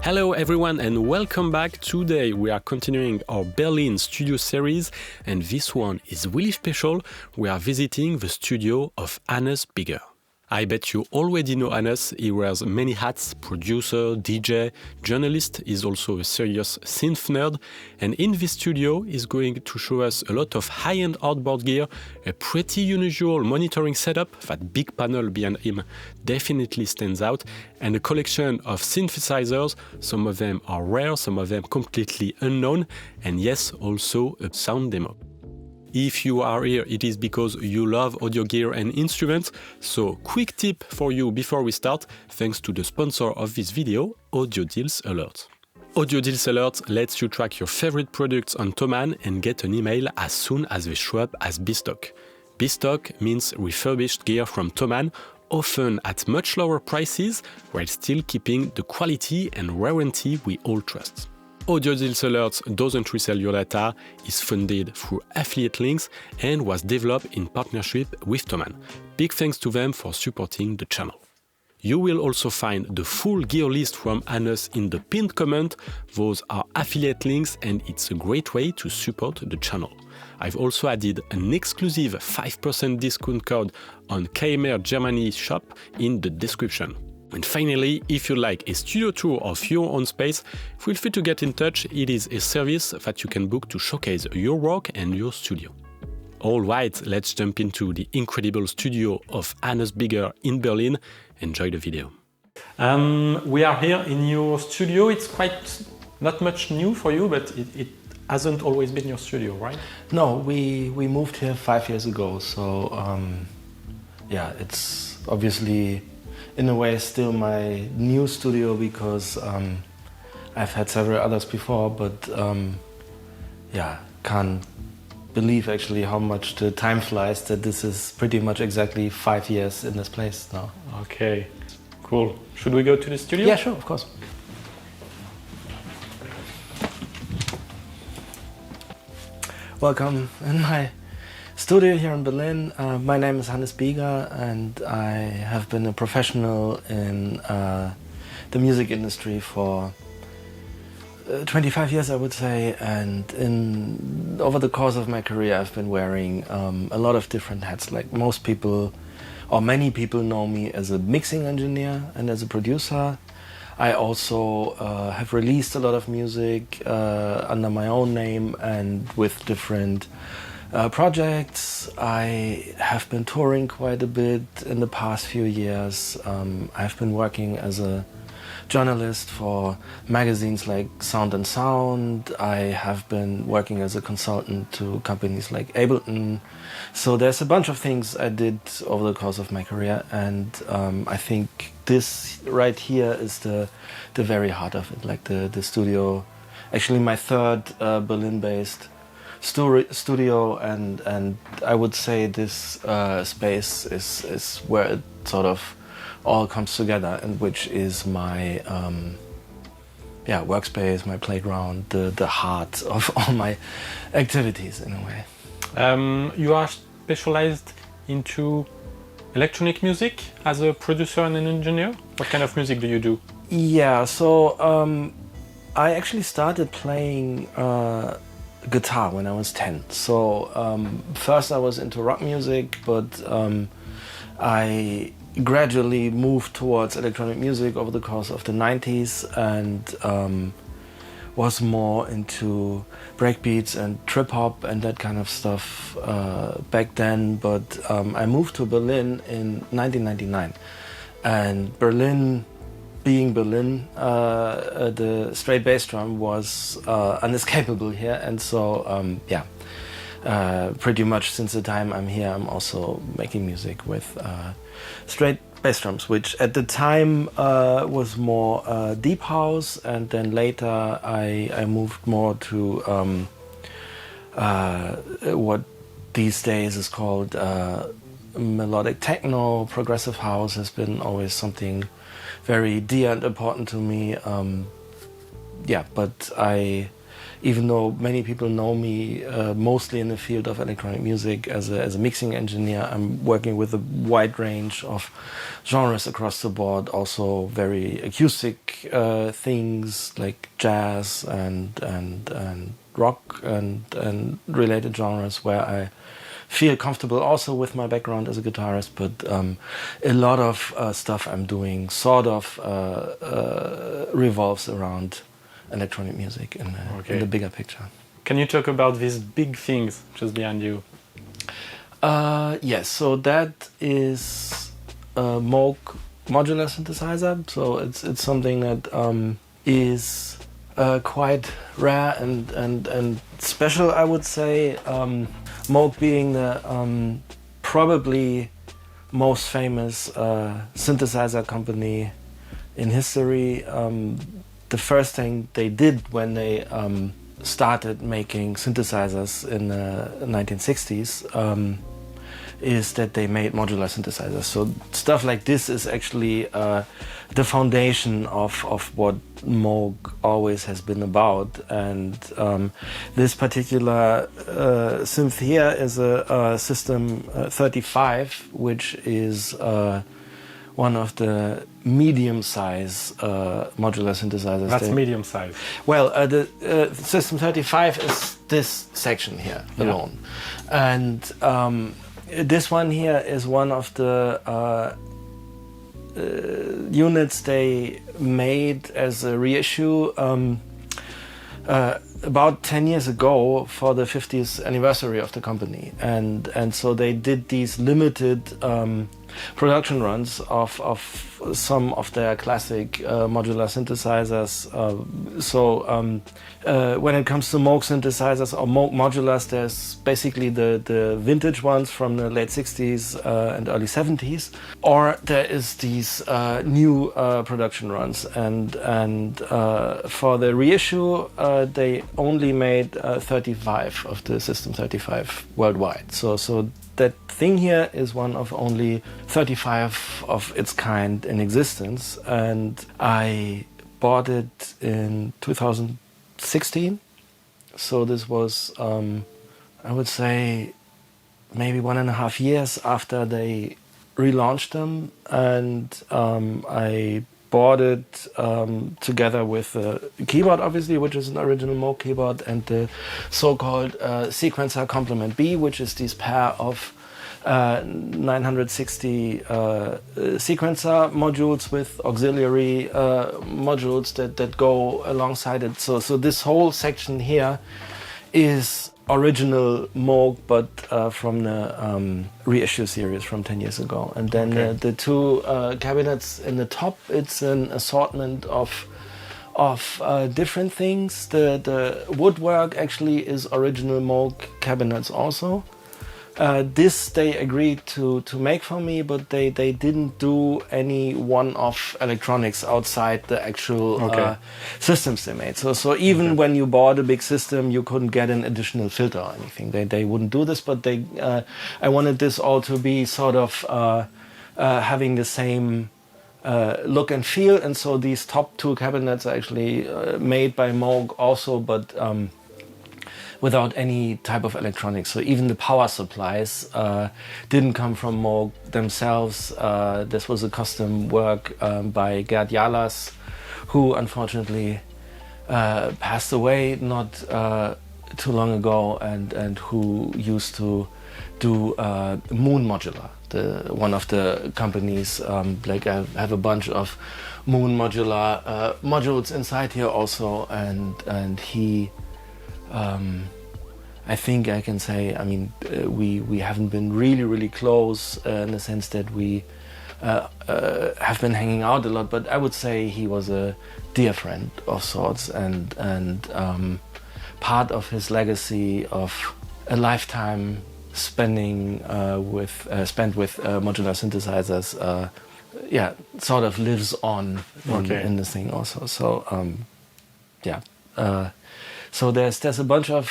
Hello everyone and welcome back. Today we are continuing our Berlin studio series and this one is really special. We are visiting the studio of Bieger. I bet you already know Hannes. He wears many hats: producer, DJ, journalist, is also a serious synth nerd. And in this studio, he's going to show us a lot of high-end outboard gear, a pretty unusual monitoring setup, that big panel behind him definitely stands out, and a collection of synthesizers. Some of them are rare, some of them completely unknown, and yes, also a sound demo. If you are here, it is because you love audio gear and instruments. So, quick tip for you before we start, thanks to the sponsor of this video, Audio Deals Alert. Audio Deals Alert lets you track your favorite products on Thomann and get an email as soon as they show up as B-stock. B-stock means refurbished gear from Thomann, often at much lower prices, while still keeping the quality and warranty we all trust. Audio Deals Alert doesn't resell your data, is funded through affiliate links and was developed in partnership with Thomann. Big thanks to them for supporting the channel. You will also find the full gear list from Hannes in the pinned comment. Those are affiliate links and it's a great way to support the channel. I've also added an exclusive 5% discount code on KMR Germany shop in the description. And finally, if you like a studio tour of your own space, feel free to get in touch. It is a service that you can book to showcase your work and your studio. Alright, let's jump into the incredible studio of Bieger in Berlin. Enjoy the video. We are here in your studio. It's quite not much new for you, but it hasn't always been your studio, right? No, we moved here 5 years ago, so yeah, it's obviously in a way still my new studio because I've had several others before, but yeah, can't believe actually how much the time flies that this is pretty much exactly 5 years in this place now. Okay, cool. Should we go to the studio? Yeah, sure, of course. Welcome in my studio here in Berlin. My name is Bieger and I have been a professional in the music industry for 25 years, I would say, and over the course of my career I've been wearing a lot of different hats. Like most people, or many people, know me as a mixing engineer and as a producer. I also have released a lot of music under my own name and with different projects. I have been touring quite a bit in the past few years. I've been working as a journalist for magazines like Sound and Sound. I have been working as a consultant to companies like Ableton. So there's a bunch of things I did over the course of my career, and I think this right here is the very heart of it, like the studio. Actually my third Berlin-based studio, and I would say this space is where it sort of all comes together, and which is my workspace, my playground, the heart of all my activities in a way. You are specialized into electronic music as a producer and an engineer? What kind of music do you do? Yeah, so I actually started playing guitar when I was 10. So first I was into rock music, but I gradually moved towards electronic music over the course of the 90s and was more into breakbeats and trip hop and that kind of stuff back then. But I moved to Berlin in 1999, and Berlin, being Berlin, the straight bass drum was unescapable here, and so pretty much since the time I'm here I'm also making music with straight bass drums, which at the time was more deep house, and then later I moved more to what these days is called melodic techno. Progressive house has been always something very dear and important to me. But I even though many people know me mostly in the field of electronic music as a mixing engineer, I'm working with a wide range of genres across the board, also very acoustic things like jazz and rock and related genres where I feel comfortable also with my background as a guitarist, but a lot of stuff I'm doing sort of revolves around electronic music in the bigger picture. Can you talk about these big things just behind you? Yes, so that is a Moog modular synthesizer. So it's something that is quite rare and special, I would say. Moog being the probably most famous synthesizer company in history. The first thing they did when they started making synthesizers in the 1960s is that they made modular synthesizers. So stuff like this is actually the foundation of what Moog always has been about. And this particular synth here is a System 35, which is one of the medium-size modular synthesizers. That's medium-size. Well, the System 35 is this section here alone. And this one here is one of the units they made as a reissue about 10 years ago for the 50th anniversary of the company. And so they did these limited production runs of some of their classic modular synthesizers. When it comes to Moog synthesizers or Moog modulars, there's basically the vintage ones from the late 60s and early 70s, or there is these new production runs. And for the reissue, they only made 35 of the System 35 worldwide. So that thing here is one of only 35 of its kind in existence, and I bought it in 2016. So this was, I would say, maybe 1.5 years after they relaunched them, and I bought it together with the keyboard, obviously, which is an original Moog keyboard, and the so-called sequencer complement B, which is this pair of 960 sequencer modules with auxiliary modules that go alongside it. So this whole section here is original Moog, but from the reissue series from 10 years ago. And then the two cabinets in the top, it's an assortment of different things. The woodwork actually is original Moog cabinets also. This they agreed to make for me, but they didn't do any one-off electronics outside the actual systems they made. So even when you bought a big system, you couldn't get an additional filter or anything. They wouldn't do this, but I wanted this all to be sort of having the same look and feel. And so these top two cabinets are actually made by Moog also, but without any type of electronics. So even the power supplies didn't come from Moog themselves. This was a custom work by Gerd Jalas, who unfortunately passed away not too long ago, and who used to do Moon Modular, one of the companies. Like I have a bunch of Moon Modular modules inside here also, and he I think I can say, I mean, we haven't been really close in the sense that we have been hanging out a lot, but I would say he was a dear friend of sorts, and part of his legacy of a lifetime spent with modular synthesizers, sort of lives on in this thing also. So so there's a bunch of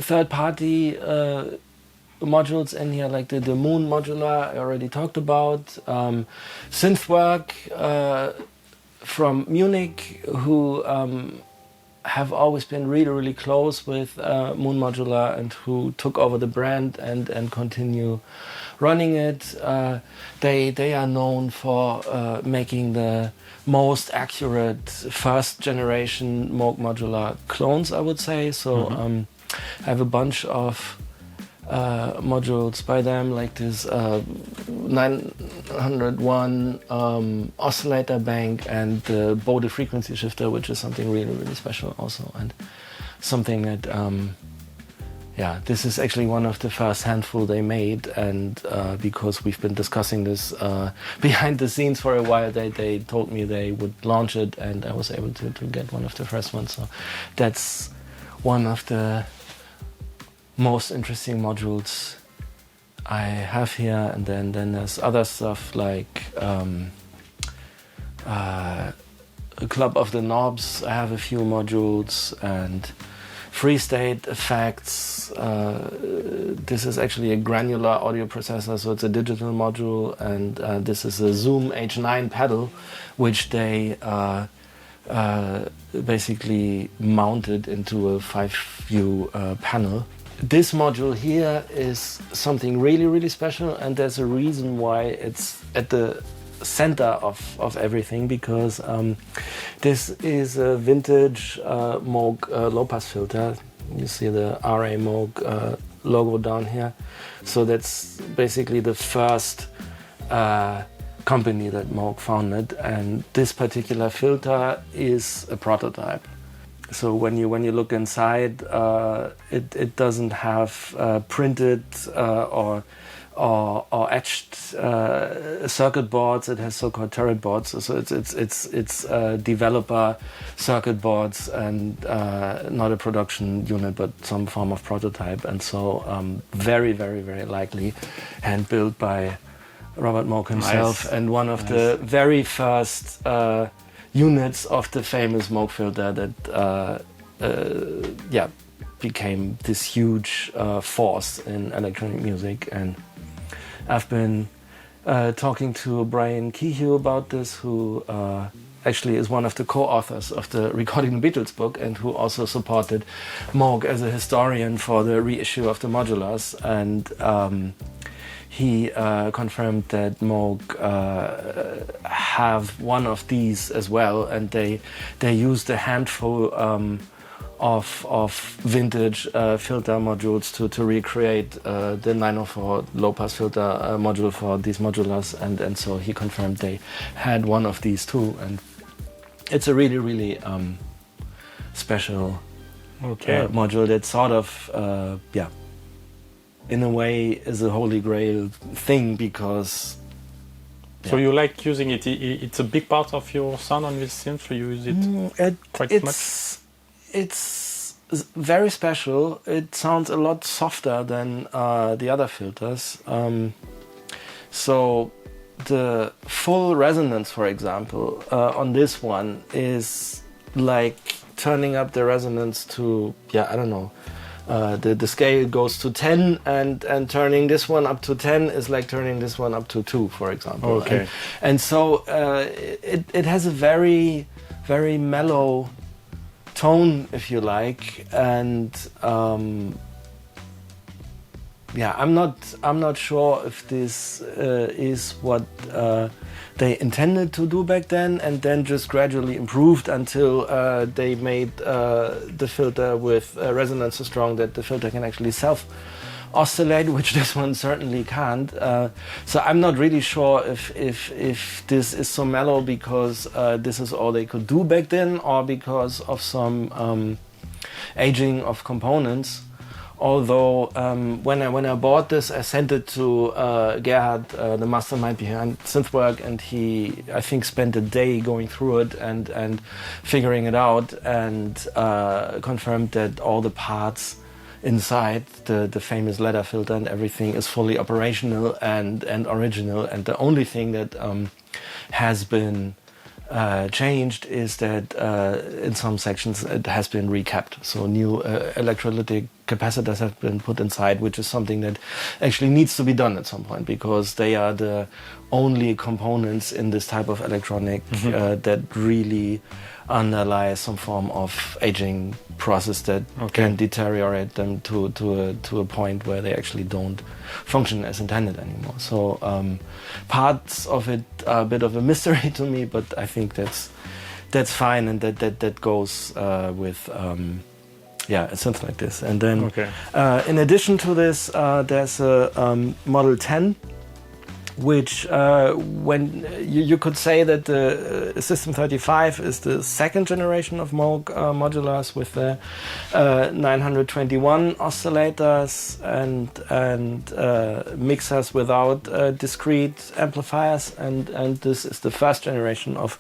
third-party modules in here, like the Moon modular I already talked about, Synthwork from Munich, who have always been really, really close with Modular, and who took over the brand and continue running it. They are known for making the most accurate first generation Moog modular clones, I would say. So I have a bunch of modules by them, like this 901 oscillator bank and the Bode frequency shifter, which is something really, really special also, and something that this is actually one of the first handful they made, and because we've been discussing this behind the scenes for a while, they told me they would launch it, and I was able to get one of the first ones. So that's one of the most interesting modules I have here. And then there's other stuff like a Club of the Knobs. I have a few modules, and free state effects. This is actually a granular audio processor, so it's a digital module, and this is a Zoom H9 pedal, which they basically mounted into a 5-view panel. This module here is something really, really special, and there's a reason why it's at the center of everything, because this is a vintage Moog low-pass filter. You see the RA Moog logo down here. So that's basically the first company that Moog founded, and this particular filter is a prototype. So when you look inside, it doesn't have printed or etched circuit boards. It has so-called turret boards. So it's developer circuit boards, and not a production unit, but some form of prototype. And so very, very, very likely hand built by Robert Moog himself, and one of the very first units of the famous Moog filter that became this huge force in electronic music. And I've been talking to Brian Kehoe about this, who actually is one of the co-authors of the Recording the Beatles book, and who also supported Moog as a historian for the reissue of the modulars. And he confirmed that Moog have one of these as well, and they used a handful of vintage filter modules to recreate the 904 low-pass filter module for these modulars, and so he confirmed they had one of these too, and it's a really, really special module that sort of in a way is a holy grail thing, because so you like using it. It's a big part of your sound on this synth. You use it quite much. It's very special. It sounds a lot softer than the other filters. So the full resonance, for example, on this one is like turning up the resonance to, I don't know, the scale goes to 10, and turning this one up to 10 is like turning this one up to 2, for example. Okay. And so it has a very, very mellow tone, if you like, and I'm not sure if this is what they intended to do back then, and then just gradually improved until they made the filter with resonance so strong that the filter can actually self-oscillate, which this one certainly can't. So I'm not really sure if this is so mellow because this is all they could do back then, or because of some aging of components. Although when I bought this, I sent it to Gerhard, the mastermind behind Synthwork, and he, I think, spent a day going through it and figuring it out, and confirmed that all the parts inside the famous ladder filter and everything is fully operational and original. And the only thing that has been changed is that in some sections it has been recapped. So new electrolytic capacitors have been put inside, which is something that actually needs to be done at some point, because they are the only components in this type of electronic that really underlie some form of aging process that can deteriorate them to a point where they actually don't function as intended anymore. So parts of it are a bit of a mystery to me, but I think that's fine, and that goes with a synth like this. And then in addition to this, there's a Model 10, which when you could say that the System 35 is the second generation of Moog modulars with the 921 oscillators and mixers without discrete amplifiers, and this is the first generation of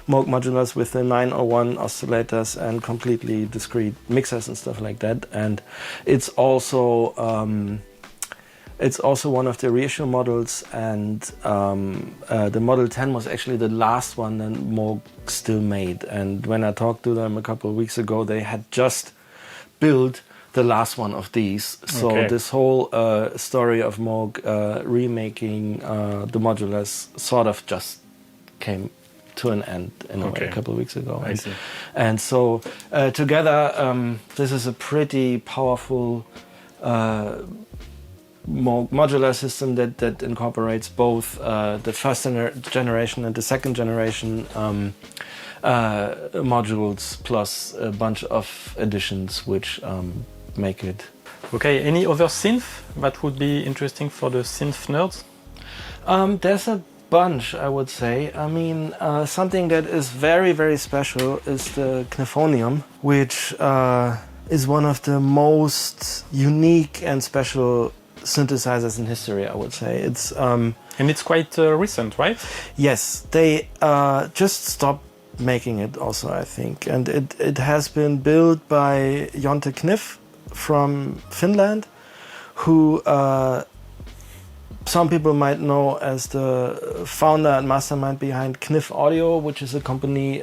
Moog modulars with the 901 oscillators and completely discrete mixers and stuff like that. And it's also one of the reissue models, and the Model 10 was actually the last one that Moog still made. And when I talked to them a couple of weeks ago, they had just built the last one of these. So this whole story of Moog remaking the modulars sort of just came to an end in a way a couple of weeks ago. I see. And so together, this is a pretty powerful modular system that incorporates both the first generation and the second generation modules, plus a bunch of additions which make it. Okay, any other synth that would be interesting for the synth nerds? There's a bunch, I would say. I mean, something that is very, very special is the Knifomium, which is one of the most unique and special synthesizers in history, I would say. It's and it's quite recent, right? Yes, they just stopped making it also, I think. And it has been built by Jonte Kniff from Finland, who some people might know as the founder and mastermind behind Kniff Audio, which is a company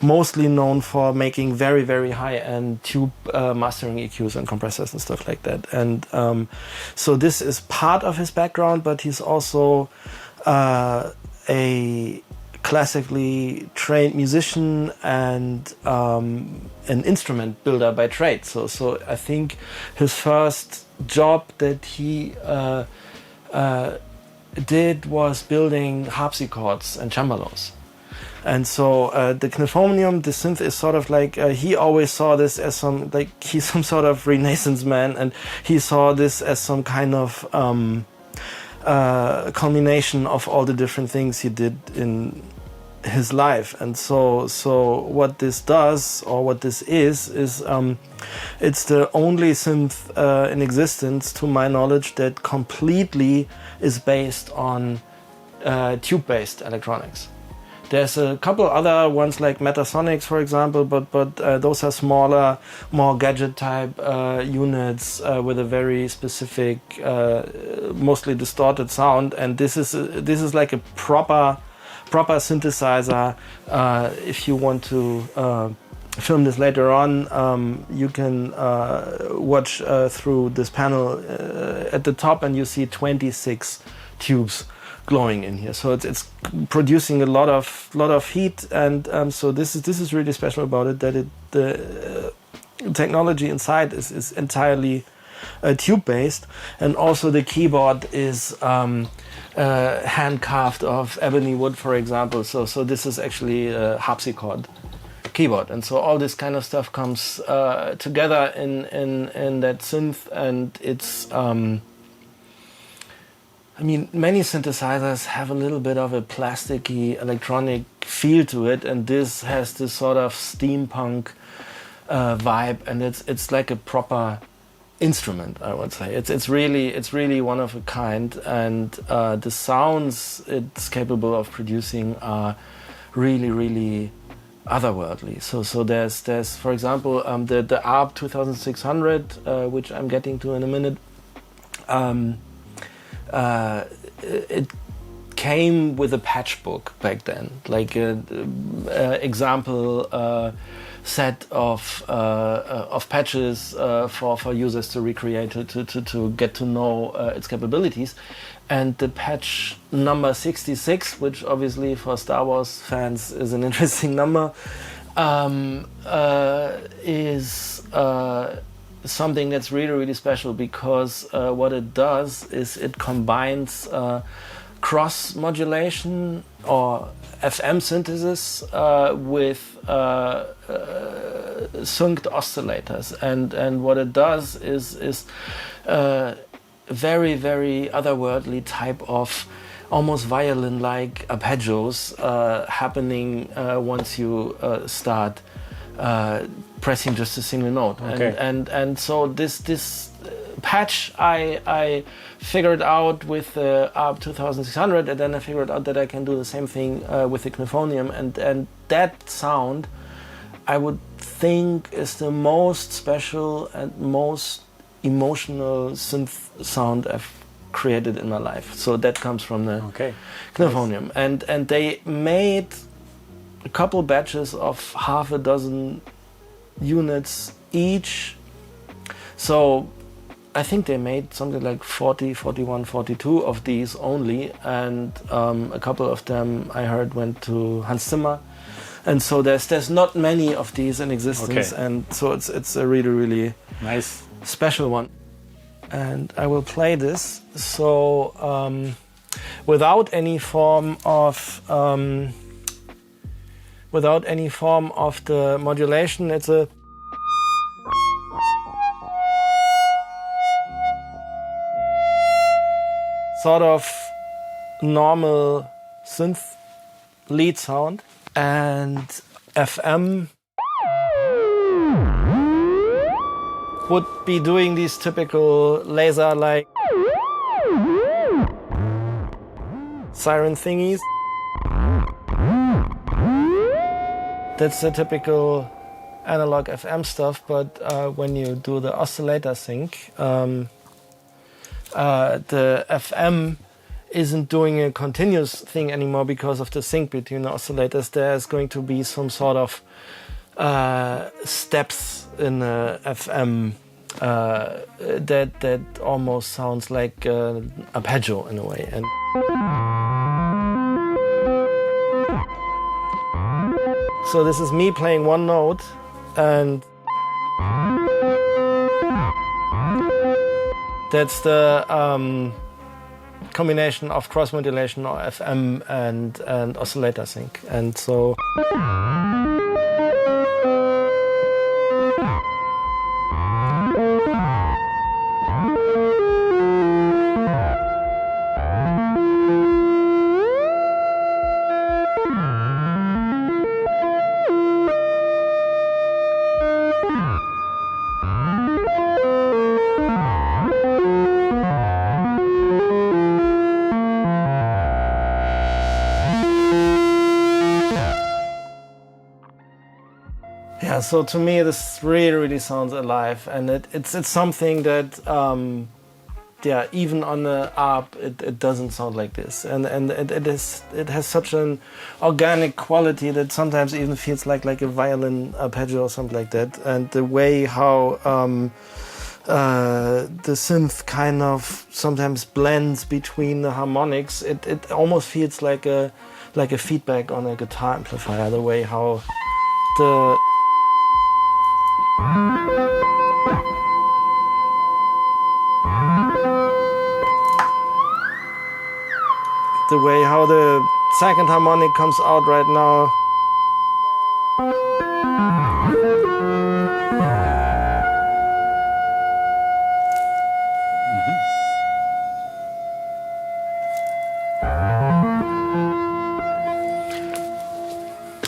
mostly known for making very, very high-end tube mastering EQs and compressors and stuff like that. And so this is part of his background, but he's also a classically trained musician and an instrument builder by trade. So I think his first job that he did was building harpsichords and cembalos. And so the Knifomium, the synth, is sort of like he always saw this as he's some sort of Renaissance man, and he saw this as some kind of culmination of all the different things he did in his life. And so what this does, or what this is it's the only synth in existence, to my knowledge, that completely is based on tube-based electronics. There's a couple other ones like Metasonics, for example, but those are smaller, more gadget-type units with a very specific, mostly distorted sound. And this is like a proper synthesizer. If you want to film this later on, you can watch through this panel at the top, and you see 26 tubes glowing in here. So it's producing a lot of heat, and so this is really special about it, that the technology inside is entirely tube based, and also the keyboard is hand carved of ebony wood, for example. So this is actually a harpsichord keyboard, and so all this kind of stuff comes together in that synth, and it's I mean, many synthesizers have a little bit of a plasticky electronic feel to it, and this has this sort of steampunk vibe, and it's like a proper instrument, I would say. It's really one of a kind, and the sounds it's capable of producing are really otherworldly. So there's for example the ARP 2600, which I'm getting to in a minute. It came with a patch book back then, like example set of patches for users to recreate, to get to know its capabilities. And the patch number 66, which obviously for Star Wars fans is an interesting number, is something that's really, really special, because what it does is it combines cross modulation or FM synthesis with synced oscillators, and what it does is very, very otherworldly type of almost violin-like arpeggios happening once you start pressing just a single note. Okay. And so this patch I figured out with the ARP 2600, and then I figured out that I can do the same thing with the Knifomium, and that sound I would think is the most special and most emotional synth sound I've created in my life. So that comes from the Knifomium. Nice. And they made a couple batches of half a dozen units each. So I think they made something like 40, 41, 42 of these only, and a couple of them I heard went to Hans Zimmer. And so there's not many of these in existence, and so it's a really, really nice special one. And I will play this. So without any form of the modulation, it's a sort of normal synth lead sound, and FM would be doing these typical laser-like siren thingies. That's the typical analog FM stuff, but when you do the oscillator sync, the FM isn't doing a continuous thing anymore because of the sync between the oscillators. There's going to be some sort of steps in the FM that almost sounds like arpeggio in a way. And so this is me playing one note, and that's the combination of cross modulation or FM and oscillator sync. And so so to me this really, really sounds alive, and it's something that even on the ARP it doesn't sound like this, and it has such an organic quality that sometimes even feels like a violin arpeggio or something like that. And the way how the synth kind of sometimes blends between the harmonics, it almost feels like a feedback on a guitar amplifier, the way how the way how the second harmonic comes out right now.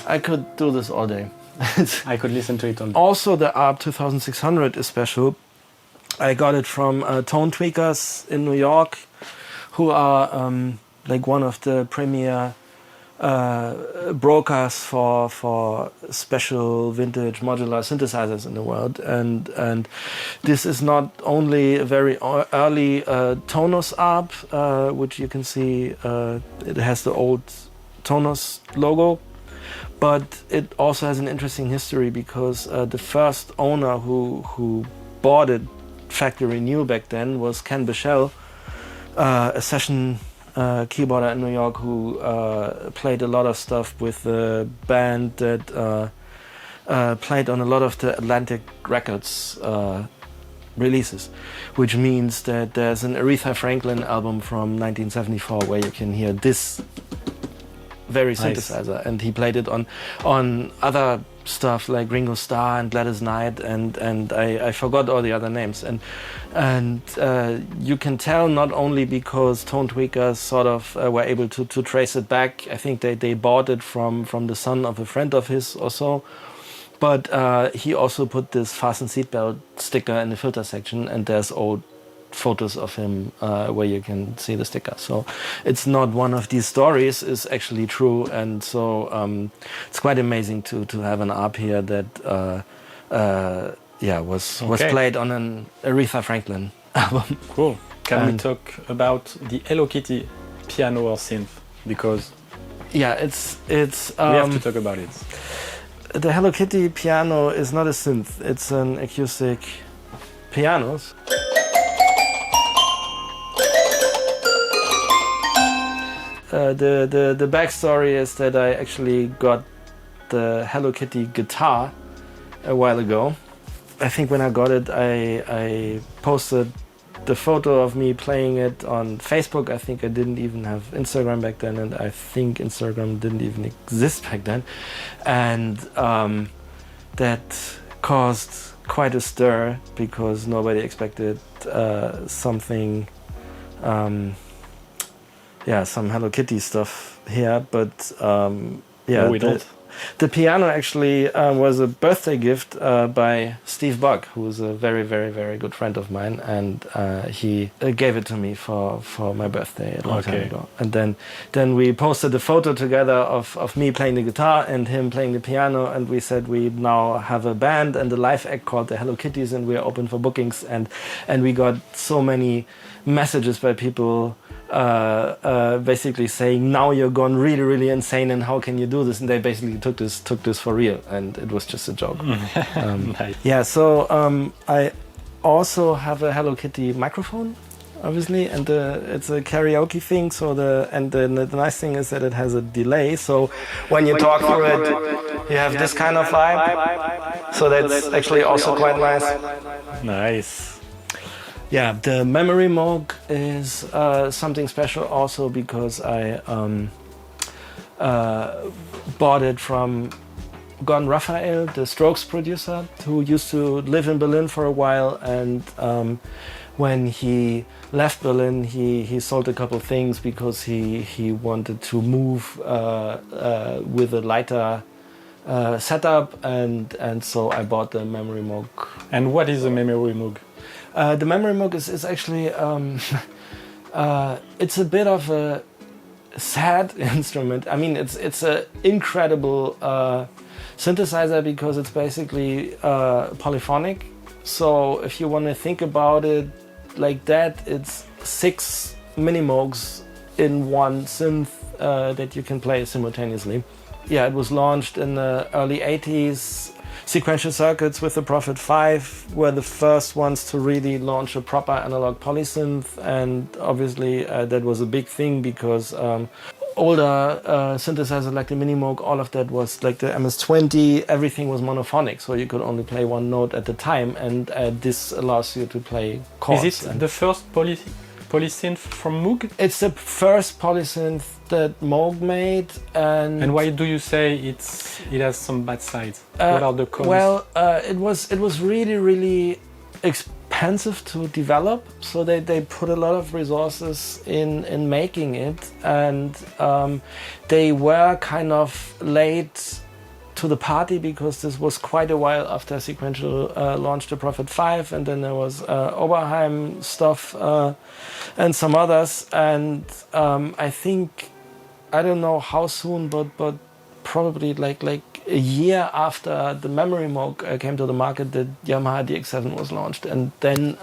I could do this all day. I could listen to it all day. Also, the ARP 2600 is special. I got it from Tone Tweakers in New York, who are like one of the premier brokers for special vintage modular synthesizers in the world. And this is not only a very early Tonus ARP, which you can see, it has the old Tonus logo, but it also has an interesting history because the first owner who bought it factory new back then was Ken Bichelle, a session keyboarder in New York who played a lot of stuff with the band that played on a lot of the Atlantic Records releases, which means that there's an Aretha Franklin album from 1974 where you can hear this very synthesizer, and he played it on other stuff like Ringo Starr and Gladys Knight and I forgot all the other names, and you can tell not only because Tone Tweakers sort of were able to trace it back. I think they bought it from the son of a friend of his or so, but he also put this fasten seatbelt sticker in the filter section, and there's old photos of him where you can see the sticker. So it's not one of these stories, is actually true, and so it's quite amazing to have an ARP here that was played on an Aretha Franklin album. Cool. Can we talk about the Hello Kitty piano or synth? Because it's we have to talk about it. The Hello Kitty piano is not a synth; it's an acoustic piano. The backstory is that I actually got the Hello Kitty guitar a while ago. I think when I got it, I posted the photo of me playing it on Facebook. I think I didn't even have Instagram back then, and I think Instagram didn't even exist back then. And that caused quite a stir because nobody expected something... some Hello Kitty stuff here, but no, we don't. The piano actually was a birthday gift by Steve Buck, who is a very, very, very good friend of mine, and he gave it to me for my birthday a long time ago. And then we posted a photo together of me playing the guitar and him playing the piano, and we said we now have a band and a live act called the Hello Kitties, and we're open for bookings, and we got so many messages by people basically saying, now you're gone really, really insane, and how can you do this? And they basically took this for real, and it was just a joke. Nice. Yeah, so I also have a Hello Kitty microphone, obviously, and it's a karaoke thing. So the nice thing is that it has a delay. So when you talk through it, you have this kind of vibe. So that's actually also quite nice. Nice. Yeah, the Memorymoog is something special also because I bought it from Gordon Raphael, the Strokes producer, who used to live in Berlin for a while, and when he left Berlin, he sold a couple things because he wanted to move with a lighter setup, and so I bought the Memorymoog. And what is a Memorymoog? The Memorymoog is actually it's a bit of a sad instrument. I mean, it's an incredible synthesizer because it's basically polyphonic. So if you want to think about it like that, it's 6 Minimoogs in one synth that you can play simultaneously. Yeah, it was launched in the early 80s. Sequential Circuits with the Prophet 5 were the first ones to really launch a proper analog polysynth, and obviously that was a big thing because older synthesizers like the Minimoog, all of that was like the MS-20, everything was monophonic, so you could only play one note at a time, and this allows you to play chords. Is it the first polysynth from Moog? It's the first polysynth that Moog made, and why do you say it has some bad sides? What are the cons? Well, it was really, really expensive to develop, so they put a lot of resources in making it, and they were kind of late to the party because this was quite a while after Sequential launched the Prophet 5, and then there was Oberheim stuff and some others, and I think, I don't know how soon, but probably like a year after the Memorymoog came to the market, the Yamaha DX7 was launched, and then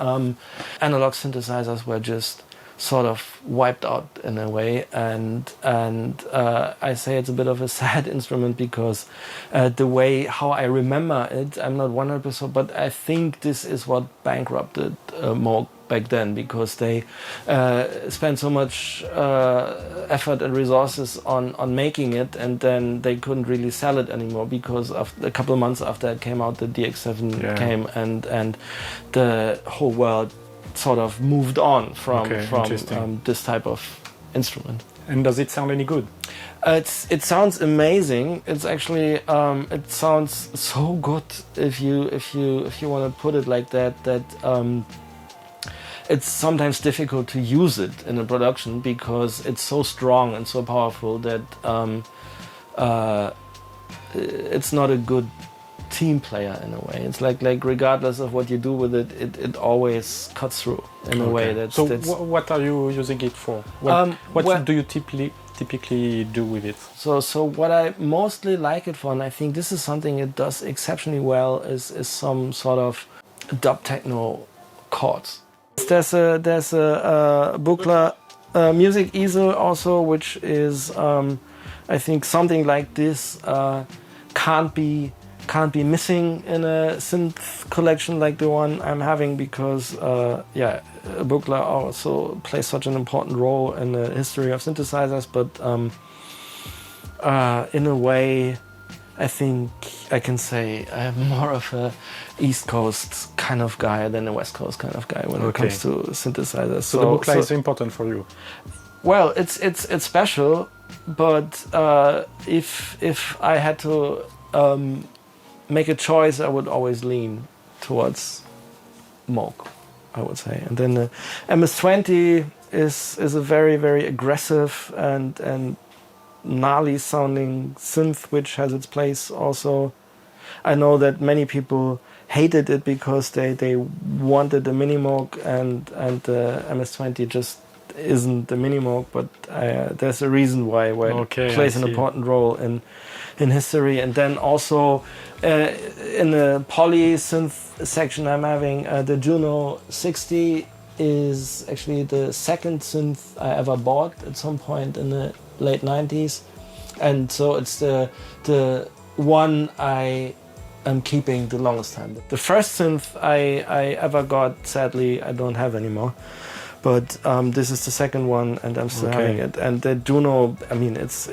analog synthesizers were just sort of wiped out in a way, and I say it's a bit of a sad instrument because the way how I remember it, I'm not 100%, but I think this is what bankrupted Moog back then, because they spent so much effort and resources on making it, and then they couldn't really sell it anymore because of a couple of months after it came out, the DX7 came, and the whole world sort of moved on from this type of instrument. And does it sound any good? It sounds amazing. It's actually it sounds so good if you want to put it like that. It's sometimes difficult to use it in a production because it's so strong and so powerful that it's not a good team player in a way. It's like regardless of what you do with it, it always cuts through in a way. That's what are you using it for? What do you typically do with it? So what I mostly like it for, and I think this is something it does exceptionally well, is some sort of dub techno chords. There's a Buchla music easel also, which is I think something like this can't be missing in a synth collection like the one I'm having, because Buchla also plays such an important role in the history of synthesizers, but in a way I think I can say I'm more of a East Coast kind of guy than a West Coast kind of guy when it comes to synthesizers. So the Buchla is important for you? Well, it's special, but if I had to make a choice, I would always lean towards Moog, I would say. And then the MS-20 is a very, very aggressive and gnarly sounding synth, which has its place also. I know that many people hated it because they wanted the Minimoog, and the MS-20 just isn't the Minimoog, but there's a reason why it plays an important role in history. And then also in the poly synth section I'm having, the Juno 60 is actually the second synth I ever bought at some point in the late 90s, and so it's the one I am keeping the longest time. The first synth I ever got, sadly, I don't have anymore. But this is the second one, and I'm still having it. And the Juno, I mean, it's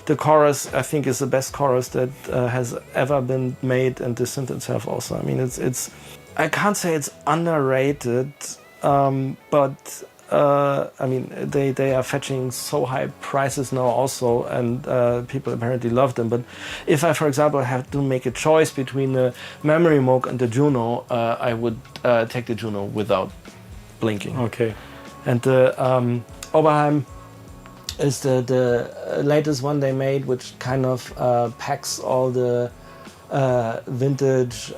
the chorus, I think, is the best chorus that has ever been made, and the synth itself also. I mean, it's I can't say it's underrated, but I mean, they are fetching so high prices now also, and people apparently love them. But if I, for example, have to make a choice between the Memorymoog and the Juno, I would take the Juno without blinking. Okay. And the Oberheim is the latest one they made, which kind of packs all the vintage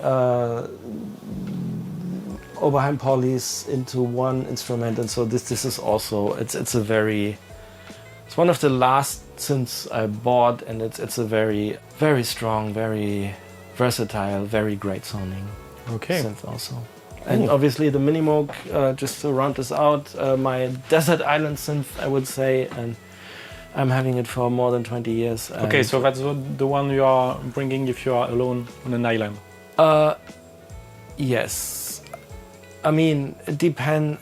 Oberheim polys into one instrument, and so this is also it's one of the last synths I bought, and it's a very, very strong, very versatile, very great sounding synth also. And obviously the Minimoog, just to round this out, my desert island synth, I would say, and I'm having it for more than 20 years. Okay, so that's the one you are bringing if you are alone on an island? Yes. I mean, it depends.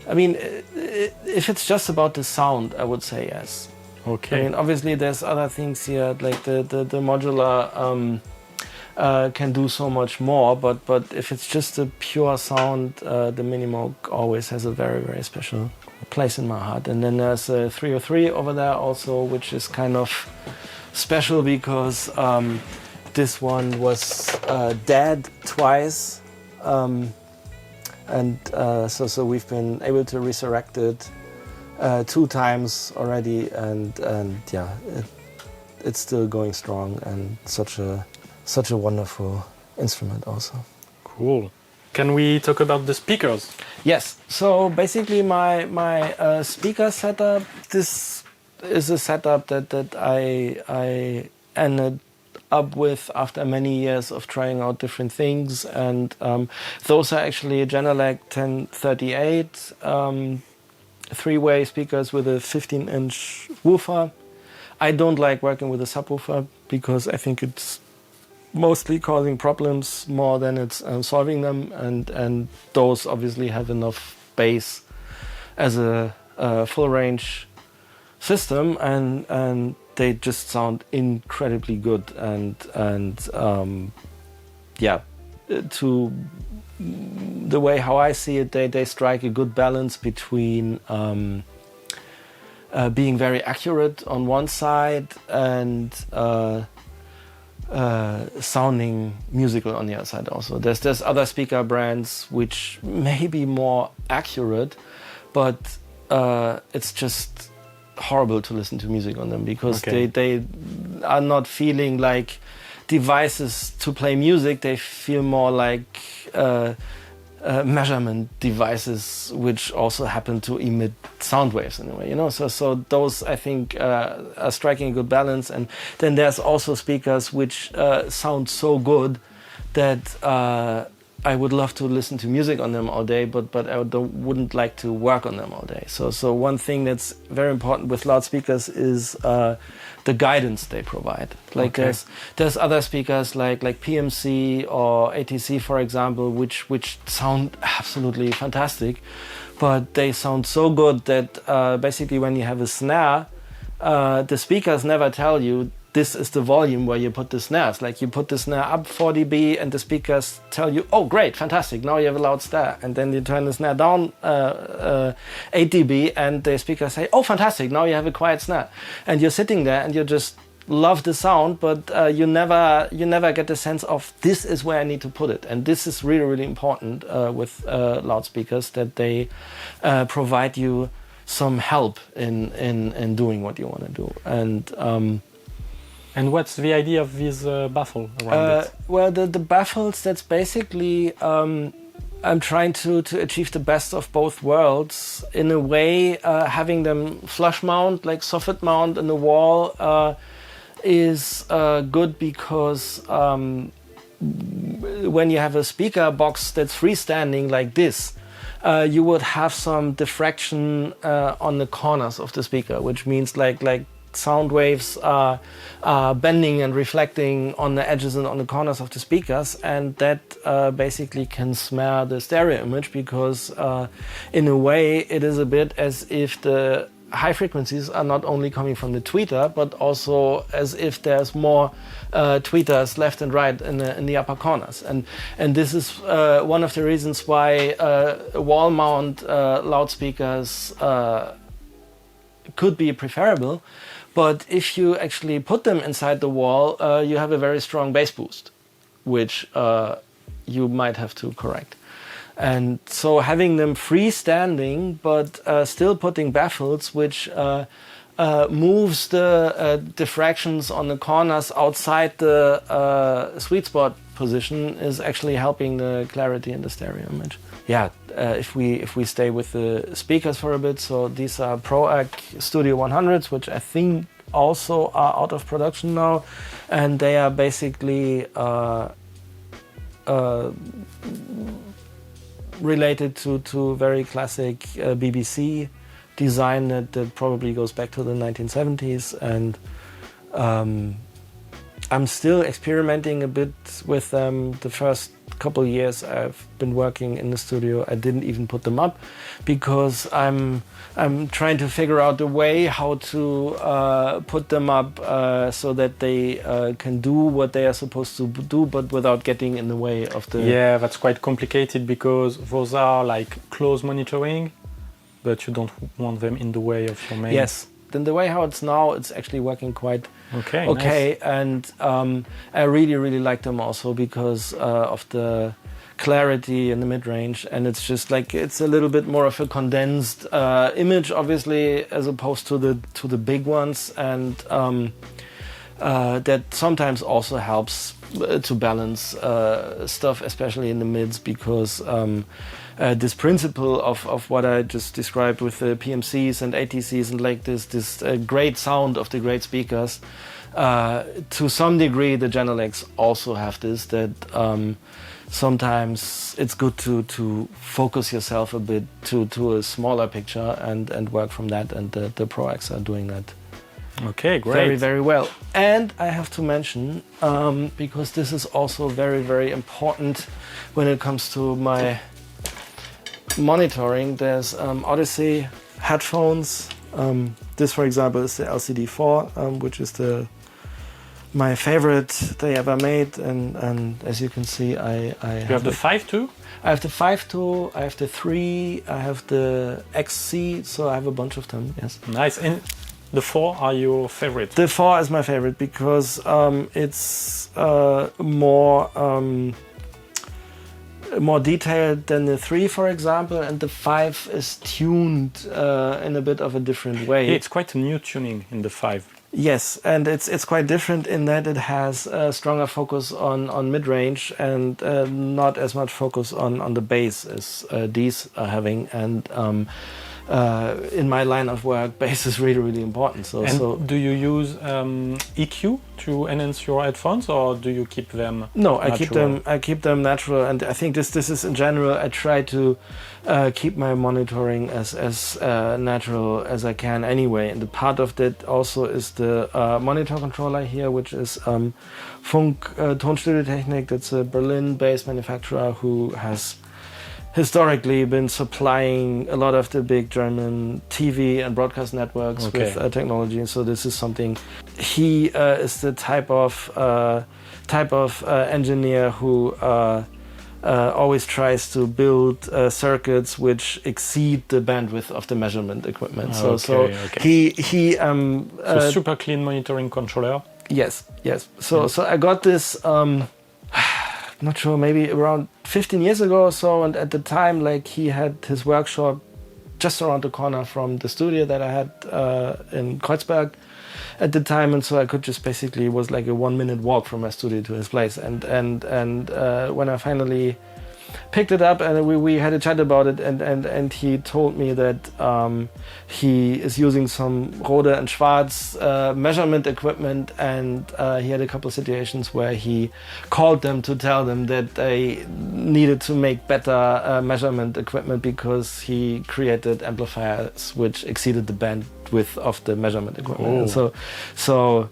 I mean, if it's just about the sound, I would say yes. Okay. I mean, obviously there's other things here, like the modular can do so much more, but if it's just a pure sound, the Minimoog always has a very, very special place in my heart. And then there's a 303 over there also, which is kind of special because this one was dead twice, and so we've been able to resurrect it 2 times already, and yeah, it's still going strong, and such a wonderful instrument also. Cool. Can we talk about the speakers? Yes. So basically my speaker setup, this is a setup that I ended up with after many years of trying out different things, and those are actually Genelec 1038 three-way speakers with a 15-inch woofer. I don't like working with a subwoofer because I think it's mostly causing problems more than it's solving them, and those obviously have enough bass as a full range system, and they just sound incredibly good, and to the way how I see it, they strike a good balance between being very accurate on one side and sounding musical on the other side also. There's other speaker brands which may be more accurate, but it's just horrible to listen to music on them because they are not feeling like devices to play music. They feel more like measurement devices which also happen to emit sound waves in a way, you know. So those, I think, are striking a good balance. And then there's also speakers which sound so good that I would love to listen to music on them all day, but I wouldn't like to work on them all day. So one thing that's very important with loudspeakers is the guidance they provide. Like there's other speakers like PMC or ATC, for example, which sound absolutely fantastic, but they sound so good that basically when you have a snare, the speakers never tell you this is the volume where you put the snares. Like you put the snare up 4 dB and the speakers tell you, oh great, fantastic, now you have a loud snare. And then you turn the snare down 8 dB and the speakers say, oh fantastic, now you have a quiet snare. And you're sitting there and you just love the sound, but you never get the sense of this is where I need to put it. And this is really, really important with loudspeakers, that they provide you some help in doing what you want to do. And what's the idea of this baffle around it? Well, the baffles, that's basically, I'm trying to achieve the best of both worlds. In a way, having them flush mount, like soffit mount in the wall, is good because when you have a speaker box that's freestanding like this, you would have some diffraction on the corners of the speaker, which means like sound waves are bending and reflecting on the edges and on the corners of the speakers, and that basically can smear the stereo image, because in a way it is a bit as if the high frequencies are not only coming from the tweeter, but also as if there's more tweeters left and right in the upper corners, and this is one of the reasons why wall mount loudspeakers could be preferable. But if you actually put them inside the wall, you have a very strong bass boost, which you might have to correct. And so having them freestanding, but still putting baffles, which moves the diffractions on the corners outside the sweet spot position, is actually helping the clarity in the stereo image. Yeah, if we stay with the speakers for a bit, so these are ProAC Studio 100s, which I think also are out of production now, and they are basically related to very classic BBC design that probably goes back to the 1970s, and I'm still experimenting a bit with them. The first couple of years I've been working in the studio, I didn't even put them up, because I'm trying to figure out a way how to put them up so that they can do what they are supposed to do, but without getting in the way of the... Yeah, that's quite complicated, because those are like close monitoring, but you don't want them in the way of your main... Yes, then the way how it's now, it's actually working quite okay. Nice. And I really like them also because of the clarity in the mid-range, and it's just like, it's a little bit more of a condensed image, obviously, as opposed to the big ones, and that sometimes also helps to balance stuff, especially in the mids, because this principle of what I just described with the PMCs and ATCs and like this great sound of the great speakers, to some degree the Genelecs also have this, that sometimes it's good to focus yourself a bit to a smaller picture and work from that, and the Pro X are doing that. Okay, great. Very, very well. And I have to mention, because this is also very, very important when it comes to my monitoring, there's Odyssey headphones. This, for example, is the LCD4, which is my favorite they ever made. And as you can see, I have the 5 too? I have the 5.2, I have the 3, I have the XC, so I have a bunch of them, yes. Nice. And the 4 are your favorite? The 4 is my favorite because it's more detailed than the 3, for example, and the 5 is tuned in a bit of a different way. Yeah, it's quite a new tuning in the 5. Yes, and it's quite different in that it has a stronger focus on mid-range and not as much focus on the bass as these are having. And in my line of work, bass is really, really important. So do you use EQ to enhance your headphones, or do you keep them? No, natural? I keep them natural, and I think this is in general. I try to keep my monitoring as natural as I can anyway. And the part of that also is the monitor controller here, which is Funk Tonstudio Technik. That's a Berlin-based manufacturer who has historically been supplying a lot of the big German TV and broadcast networks with technology. So this is something. He is the type of engineer who always tries to build circuits which exceed the bandwidth of the measurement equipment. So super clean monitoring controller. Yes. So I got this. Not sure, maybe around 15 years ago or so, and at the time, like, he had his workshop just around the corner from the studio that I had in Kreuzberg at the time, and so I could just basically, it was like a 1-minute walk from my studio to his place, and when I finally picked it up and we had a chat about it, and he told me that he is using some Rode and Schwarz measurement equipment, and he had a couple of situations where he called them to tell them that they needed to make better measurement equipment because he created amplifiers which exceeded the bandwidth of the measurement equipment. Oh. So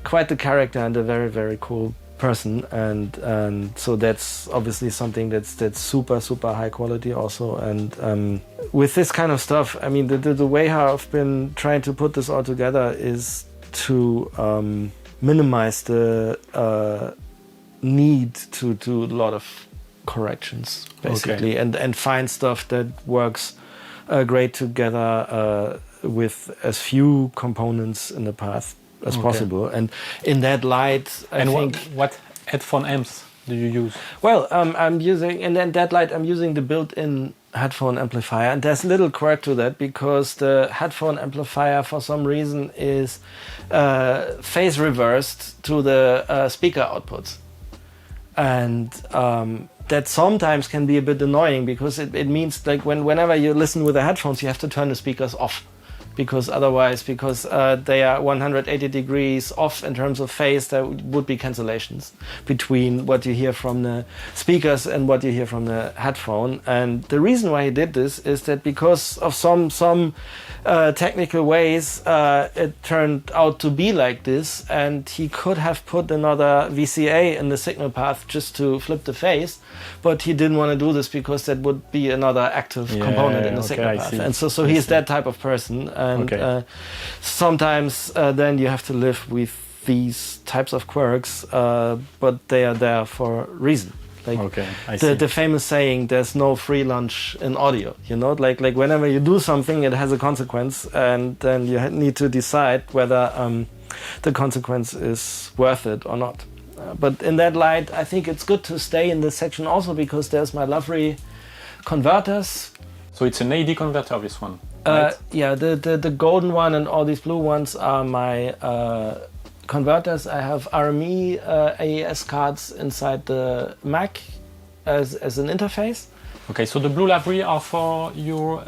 quite the character and a very, very cool person, and so that's obviously something that's super, super high quality also. And with this kind of stuff, I mean, the way how I've been trying to put this all together is to minimize the need to do a lot of corrections, basically, and find stuff that works great together with as few components in the path as possible. And in that light, I think... What headphone amps do you use? Well, I'm using, and in that light, I'm using the built-in headphone amplifier. And there's a little quirk to that because the headphone amplifier, for some reason, is phase reversed to the speaker outputs. And that sometimes can be a bit annoying because it means like whenever you listen with the headphones, you have to turn the speakers off. Because they are 180 degrees off in terms of phase, there would be cancellations between what you hear from the speakers and what you hear from the headphone. And the reason why he did this is that because of some technical ways, it turned out to be like this, and he could have put another VCA in the signal path just to flip the phase, but he didn't want to do this because that would be another active component in the signal path. And so he's that type of person. And sometimes then you have to live with these types of quirks, but they are there for a reason. Like the famous saying, "There's no free lunch in audio." You know, like whenever you do something, it has a consequence, and then you need to decide whether the consequence is worth it or not. But in that light, I think it's good to stay in this section also because there's my lovely converters. So it's an AD converter, this one. Right? Yeah, the golden one and all these blue ones are my converters. I have RME AES cards inside the Mac as an interface. Okay, so the blue library are for your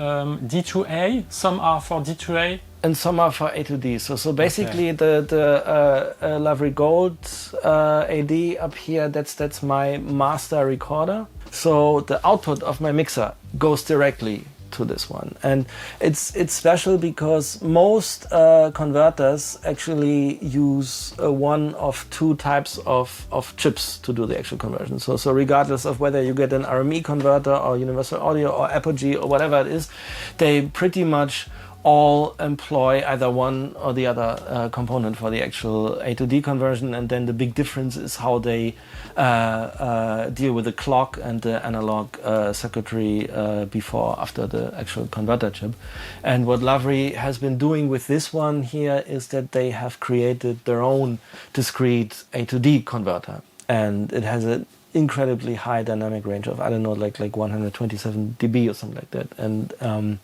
D2A, some are for D2A and some are for A to D. So basically the Lovely Gold AD up here, that's my master recorder. So the output of my mixer goes directly to this one, and it's special because most converters actually use one of two types of chips to do the actual conversion. So regardless of whether you get an RME converter or Universal Audio or Apogee or whatever it is, they pretty much all employ either one or the other component for the actual A to D conversion, and then the big difference is how they deal with the clock and the analog circuitry before, after the actual converter chip. And what Lovely has been doing with this one here is that they have created their own discrete A to D converter, and it has an incredibly high dynamic range of, I don't know, like 127 dB or something like that. And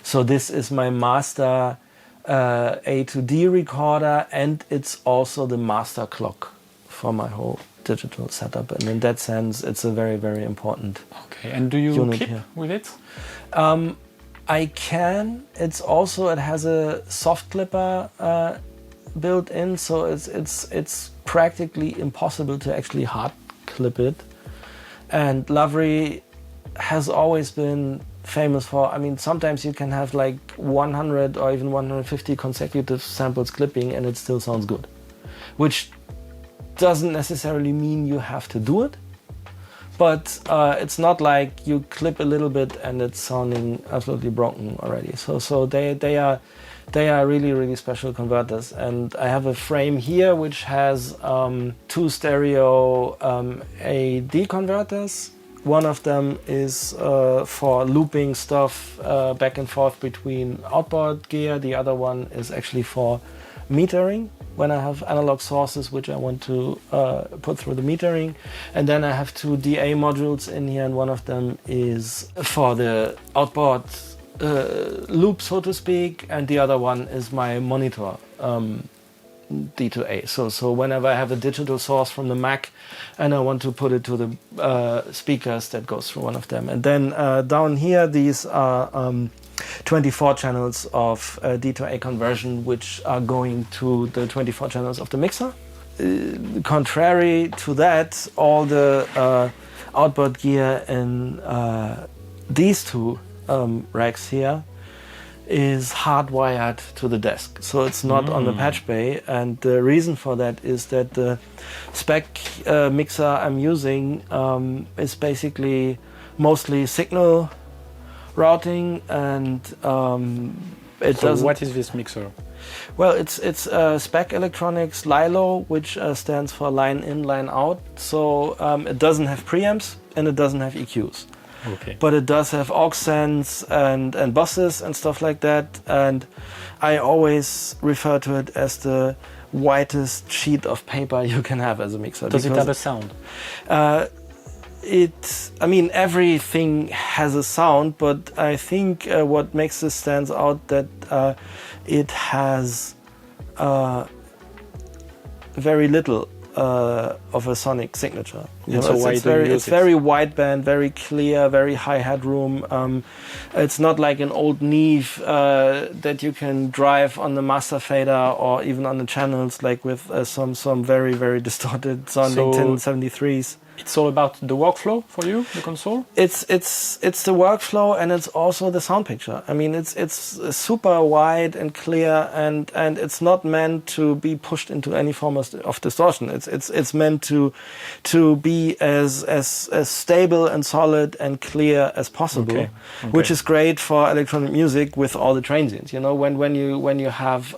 so this is my master A to D recorder, and it's also the master clock for my whole digital setup. And in that sense, it's a very, very important. Okay. And do you clip here with it? I can. It has a soft clipper built in, so it's practically impossible to actually hard clip it. And Lovely has always been famous for, I mean, sometimes you can have like 100 or even 150 consecutive samples clipping and it still sounds good, which doesn't necessarily mean you have to do it, but it's not like you clip a little bit and it's sounding absolutely broken already. So they are really, really special converters. And I have a frame here which has two stereo AD converters. One of them is for looping stuff back and forth between outboard gear. The other one is actually for metering, when I have analog sources which I want to put through the metering. And then I have two DA modules in here, and one of them is for the outboard loop, so to speak, and the other one is my monitor. D2A. So whenever I have a digital source from the Mac and I want to put it to the speakers, that goes through one of them. And then down here, these are 24 channels of D2A conversion, which are going to the 24 channels of the mixer. Contrary to that, all the outboard gear in these two racks here is hardwired to the desk, so it's not on the patch bay. And the reason for that is that the spec mixer I'm using is basically mostly signal routing, and it doesn't. What is this mixer? Well, it's Spec Electronics Lilo, which stands for line in, line out. So it doesn't have preamps and it doesn't have EQs. Okay. But it does have aux sends and buses and stuff like that. And I always refer to it as the whitest sheet of paper you can have as a mixer. Does it have a sound? Everything has a sound, but I think what makes this stand out that it has very little of a sonic signature. It's very wideband, very clear, very high headroom. It's not like an old Neve that you can drive on the master fader or even on the channels, like with some very, very distorted sounding 1073s. It's all about the workflow for you, the console? It's the workflow, and it's also the sound picture. I mean, it's super wide and clear, and it's not meant to be pushed into any form of distortion. It's meant to be as stable and solid and clear as possible, okay. Which is great for electronic music with all the transients. You know, when you have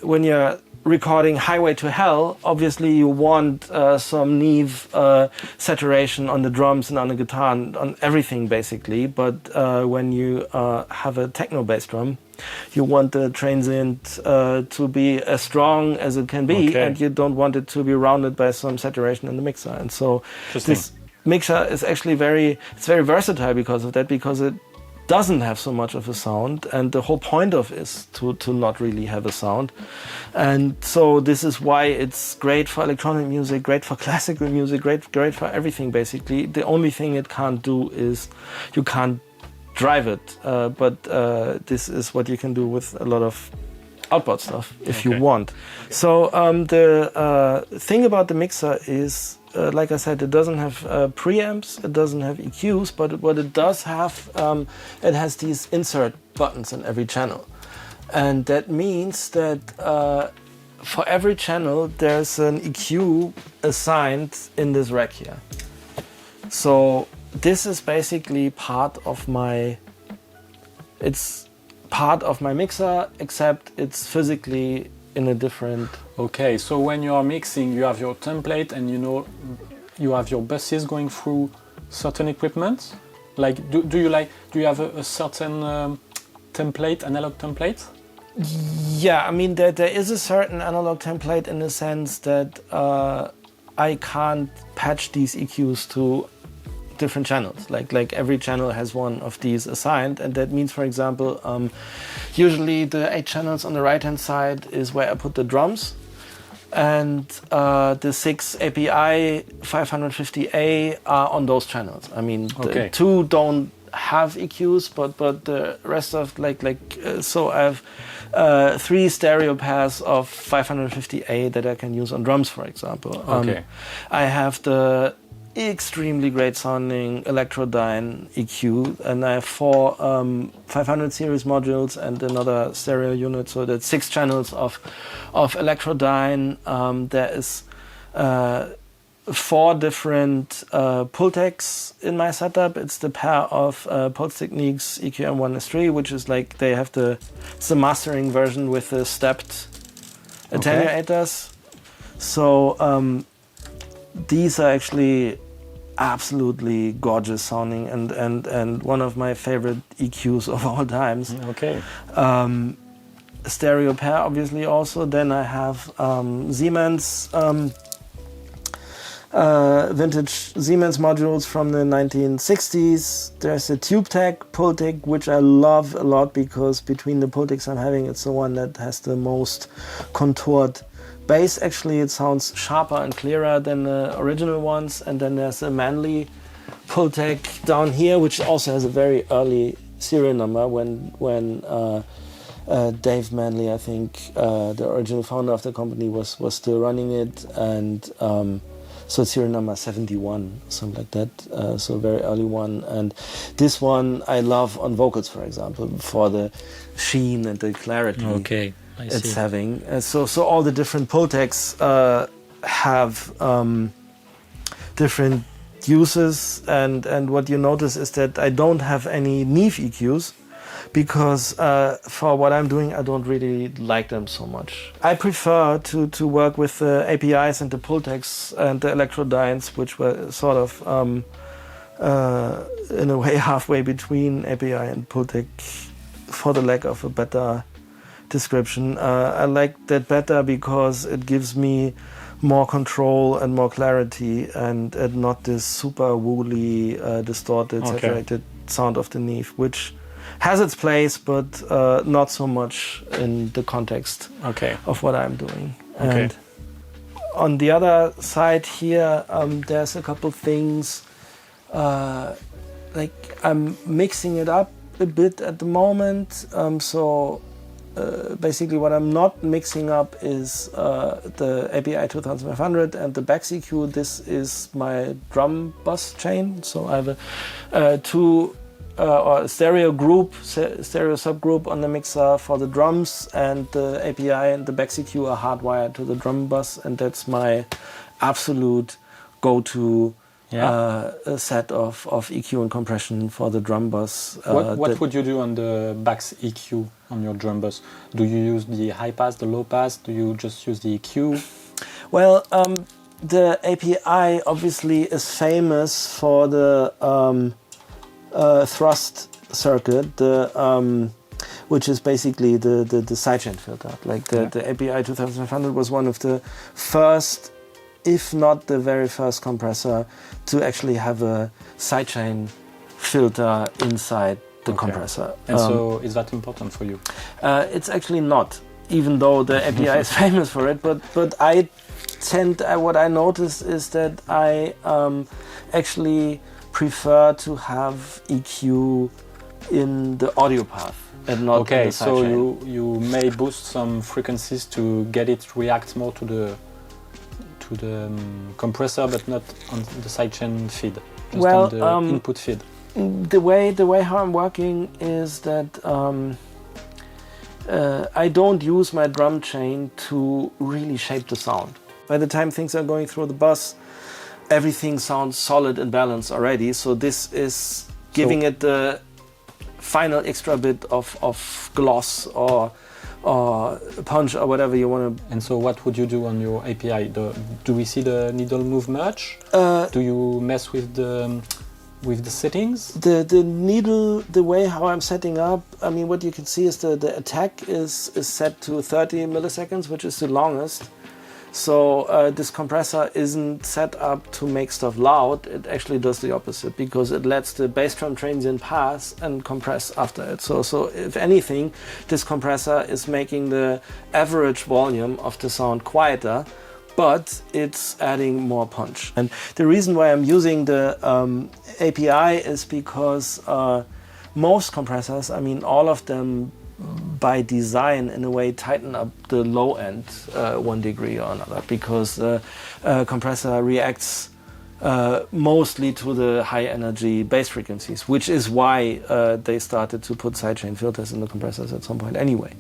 when you're recording Highway to Hell, obviously you want some Neve saturation on the drums and on the guitar and on everything basically, but when you have a techno bass drum, you want the transient to be as strong as it can be, and you don't want it to be rounded by some saturation in the mixer. And so this mixer is actually very versatile because of that, because it doesn't have so much of a sound, and the whole point of it is to not really have a sound. And so this is why it's great for electronic music, great for classical music, great for everything basically. The only thing it can't do is you can't drive it, but this is what you can do with a lot of outboard stuff if you want. So the thing about the mixer is, like I said, it doesn't have preamps, it doesn't have EQs, but what it does have, it has these insert buttons in every channel. And that means that for every channel there's an EQ assigned in this rack here. So this is basically part of my mixer, except it's physically in a different... Okay, so when you are mixing, you have your template and you have your buses going through certain equipment. Like, do you have a certain template, analog template? Yeah, I mean there is a certain analog template in the sense that I can't patch these EQs to different channels. Like every channel has one of these assigned, and that means, for example, usually the 8 channels on the right hand side is where I put the drums, and the 6 API 550A are on those channels. I mean, the 2 don't have EQs, but the rest of so I have 3 stereo pairs of 550A that I can use on drums, for example. I have the extremely great sounding Electrodyne EQ, and I have 4 500 series modules and another stereo unit, so that's 6 channels of Electrodyne. There is 4 different Pultecs in my setup. It's the pair of Pulse Techniques EQM1S3, which is like they have the mastering version with the stepped attenuators. So these are actually absolutely gorgeous sounding and one of my favorite EQs of all times. Stereo pair obviously also. Then I have Siemens vintage Siemens modules from the 1960s. There's a TubeTech Pultec, which I love a lot because between the Pultecs I'm having, it's the one that has the most contoured bass. Actually, it sounds sharper and clearer than the original ones. And then there's a Manley Pultec down here, which also has a very early serial number when Dave Manley, I think, the original founder of the company, was still running it. And so it's serial number 71, something like that. So a very early one. And this one I love on vocals, for example, for the sheen and the clarity. It's having. So all the different Pultecs have different uses, and what you notice is that I don't have any Neve EQs because for what I'm doing I don't really like them so much. I prefer to work with the APIs and the Pultecs and the Electrodynes, which were sort of in a way halfway between API and Pultec, for the lack of a better description. I like that better because it gives me more control and more clarity and not this super woolly, distorted, saturated sound of the Neve, which has its place, but not so much in the context of what I'm doing. And on the other side here, there's a couple things, like I'm mixing it up a bit at the moment. Basically what I'm not mixing up is the API 2500 and the Bax EQ. This is my drum bus chain. So I have a stereo subgroup on the mixer for the drums, and the API and the Bax EQ are hardwired to the drum bus, and that's my absolute go-to set of EQ and compression for the drum bus. What would you do on the Bax EQ on your drum bus? Do you use the high pass, the low pass? Do you just use the EQ? Well, the API obviously is famous for the thrust circuit, which is basically the sidechain filter. Like the API 2500 was one of the first, if not the very first compressor to actually have a sidechain filter inside the compressor. And so is that important for you? It's actually not, even though the API is famous for it, but I tend, what I noticed is that I actually prefer to have EQ in the audio path and not in Okay, the so sidechain. you may boost some frequencies to get it react more to the compressor, but not on the sidechain feed, just Well, on the input feed. The way how I'm working is that I don't use my drum chain to really shape the sound. By the time things are going through the bus, everything sounds solid and balanced already. So this is giving it the final extra bit of gloss or punch or whatever you want to. And so what would you do on your API? Do we see the needle move much? Do you mess with the settings? The needle, the way how I'm setting up, I mean, what you can see is the attack is set to 30 milliseconds, which is the longest. So this compressor isn't set up to make stuff loud. It actually does the opposite because it lets the bass drum transient pass and compress after it. So if anything, this compressor is making the average volume of the sound quieter, but it's adding more punch. And the reason why I'm using the API is because most compressors, I mean all of them by design in a way tighten up the low end 1 degree or another, because the compressor reacts mostly to the high energy bass frequencies, which is why they started to put sidechain filters in the compressors at some point anyway.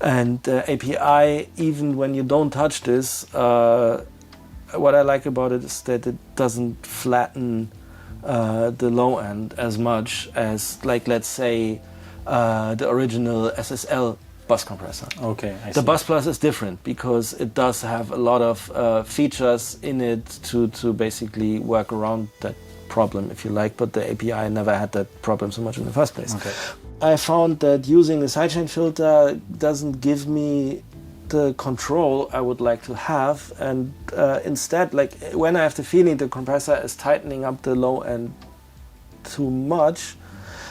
And API, even when you don't touch this, what I like about it is that it doesn't flatten the low end as much as, like, let's say the original SSL bus compressor. Okay, I see. The Bus Plus is different because it does have a lot of features in it to basically work around that problem, if you like, but the API never had that problem so much in the first place. Okay. I found that using the sidechain filter doesn't give me the control I would like to have, and instead, like when I have the feeling the compressor is tightening up the low end too much,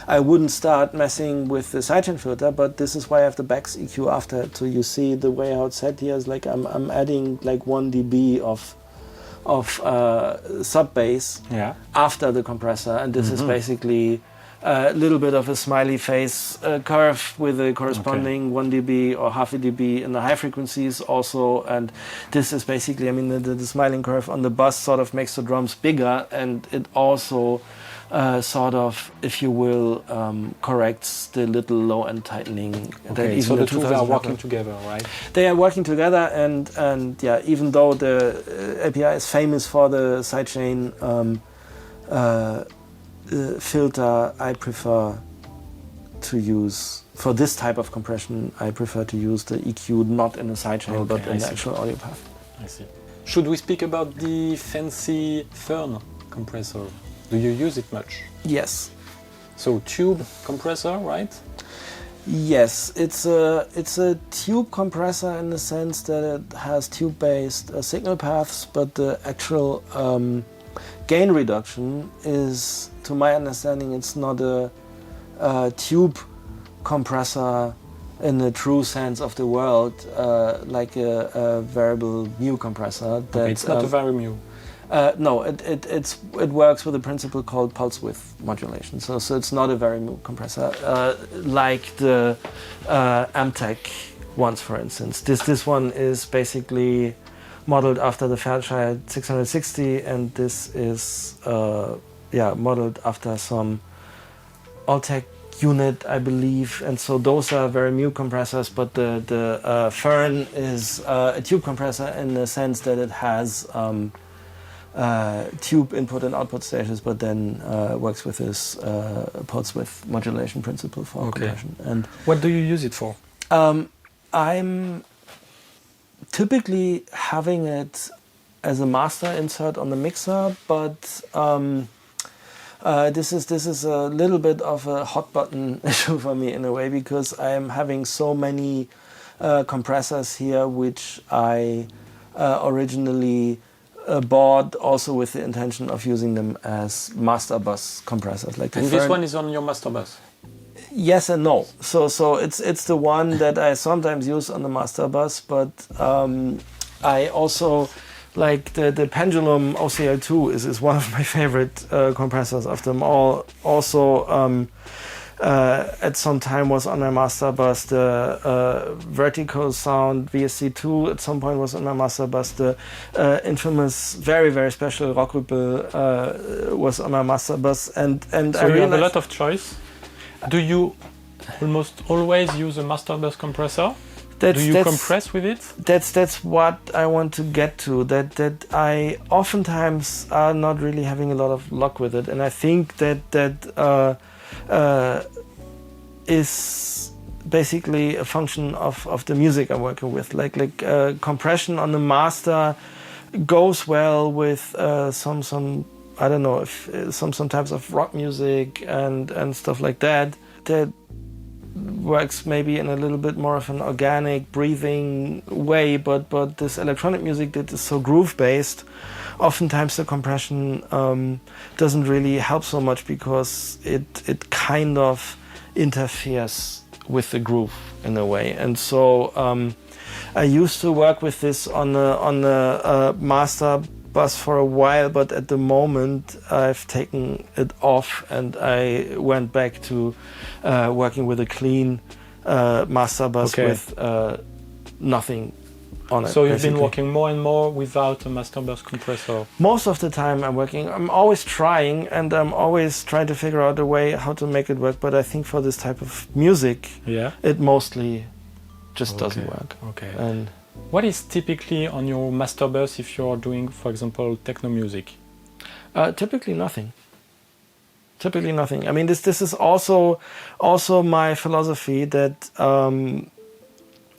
I wouldn't start messing with the sidechain filter, but this is why I have the Bex EQ after it. So you see the way how it's set here is like I'm adding like 1 dB of sub bass after the compressor, and this is basically a little bit of a smiley face curve with a corresponding 1 dB or half a dB in the high frequencies also. And this is basically, I mean, the smiling curve on the bus sort of makes the drums bigger, and it also sort of, if you will, corrects the little low end tightening. Okay, so the two are working together, right? They are working together, and yeah, even though the API is famous for the sidechain filter, I prefer to use, for this type of compression, I prefer to use the EQ not in the sidechain, but in the actual audio path. I see. Should we speak about the fancy Fern compressor? Do you use it much? Yes. So tube compressor, right? Yes, it's a tube compressor in the sense that it has tube-based signal paths, but the actual gain reduction is, to my understanding, it's not a tube compressor in the true sense of the word, like a variable mu compressor. Okay, it's not a variable mu. No, it works with a principle called pulse width modulation. So it's not a variable compressor like the Amtech ones, for instance. This one is basically modeled after the Fairchild 660, and this is modeled after some Altec unit, I believe. And so those are very mu compressors, but the Fern is a tube compressor in the sense that it has tube input and output stages, but then works with this pulse width modulation principle for compression. And what do you use it for? I'm typically having it as a master insert on the mixer, but this is a little bit of a hot button issue for me in a way, because I'm having so many compressors here which I originally bought also with the intention of using them as master bus compressors. Like and this one is on your master bus? Yes and no. So it's the one that I sometimes use on the master bus, but I also like the Pendulum OCL2 is one of my favorite compressors of them all. Also at some time was on my master bus. The vertical sound VSC2 at some point was on my master bus. The infamous, very, very special Rockrüppel was on my master bus. And So I you have a realized lot of choice. Do you almost always use a master bus compressor? Do you compress with it? That's what I want to get to. That I oftentimes are not really having a lot of luck with it, and I think that is basically a function of the music I'm working with. Like compression on the master goes well with some I don't know if some types of rock music and stuff like that. That works maybe in a little bit more of an organic breathing way, but this electronic music that is so groove based, oftentimes the compression doesn't really help so much because it kind of interferes with the groove in a way. And so I used to work with this on the master bus for a while, but at the moment I've taken it off and I went back to working with a clean master bus with nothing on it. So you've been working more and more without a master bus compressor? Most of the time I'm always trying, and I'm always trying to figure out a way how to make it work, but I think for this type of music it mostly just doesn't work. And what is typically on your master bus if you're doing, for example, techno music? Typically nothing. I mean, this is also my philosophy that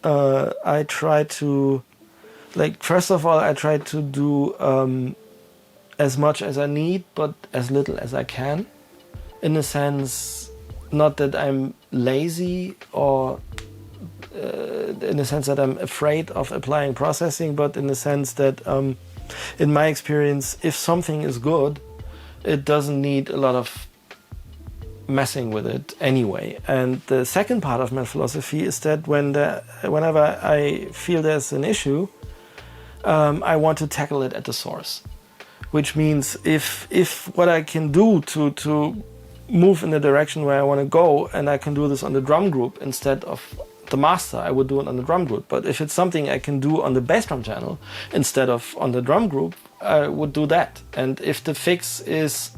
I try to, like, first of all, I try to do as much as I need, but as little as I can. In a sense, not that I'm lazy or in the sense that I'm afraid of applying processing, but in the sense that in my experience, if something is good, it doesn't need a lot of messing with it anyway. And the second part of my philosophy is that whenever I feel there's an issue, I want to tackle it at the source. Which means if what I can do to move in the direction where I want to go, and I can do this on the drum group instead of the master, I would do it on the drum group. But if it's something I can do on the bass drum channel instead of on the drum group, I would do that. And if the fix is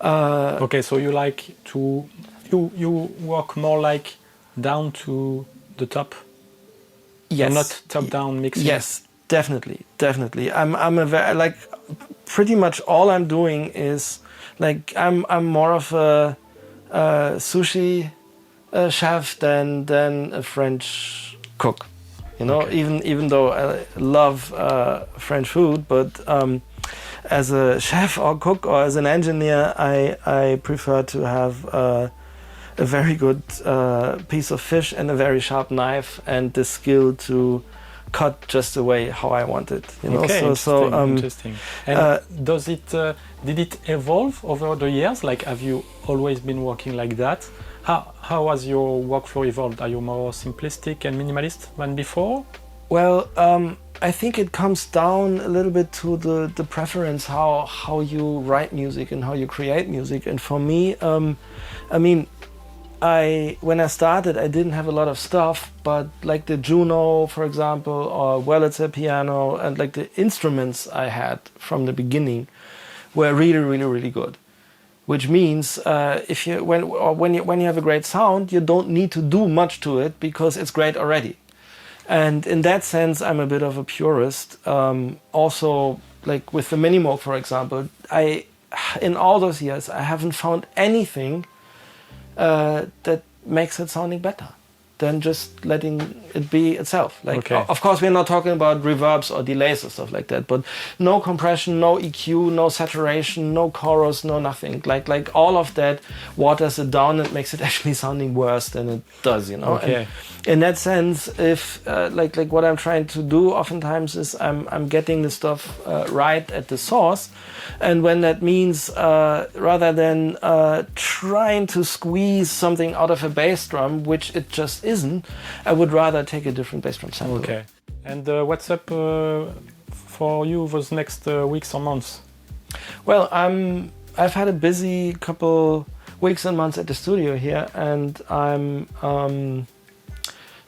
okay, so you like to you work more like down to the top? Yes. Not top down mixing? Yes, definitely. I'm a very, like, pretty much all I'm doing is, like, I'm more of a sushi chef than a French cook, you know. Even though I love French food, but as a chef or cook or as an engineer, I prefer to have a very good piece of fish and a very sharp knife and the skill to cut just the way how I want it, you know. Interesting. And did it evolve over the years? Like, have you always been working like that? How has your workflow evolved? Are you more simplistic and minimalist than before? Well, I think it comes down a little bit to the preference, how you write music and how you create music. And for me, I mean, when I started, I didn't have a lot of stuff, but like the Juno, for example, or Wurlitzer piano, and like the instruments I had from the beginning were really, really, really good. Which means when you have a great sound, you don't need to do much to it because it's great already. And in that sense, I'm a bit of a purist. Also, like with the Minimoog, for example, in all those years, I haven't found anything that makes it sounding better than just letting it be itself. Like, of course, we're not talking about reverbs or delays or stuff like that, but no compression, no EQ, no saturation, no chorus, no nothing. Like all of that waters it down and makes it actually sounding worse than it does, you know. And in that sense, if like what I'm trying to do oftentimes is I'm getting the stuff right at the source, and when that means rather than trying to squeeze something out of a bass drum, which it just isn't, I would rather take a different bass drum sample. Okay. And what's up for you those next weeks or months? Well, I've had a busy couple weeks and months at the studio here, and I'm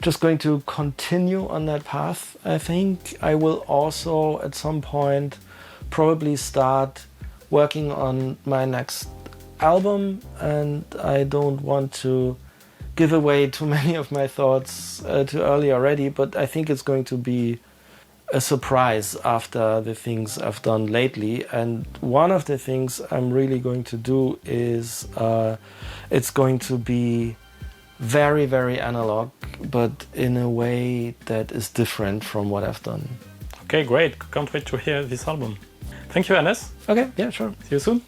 just going to continue on that path. I think I will also at some point probably start working on my next album, and I don't want to give away too many of my thoughts too early already, but I think it's going to be a surprise after the things I've done lately. And one of the things I'm really going to do is it's going to be very, very analog, but in a way that is different from what I've done. Okay, great. Can't wait to hear this album. Thank you, Hannes. Okay, yeah, sure. See you soon.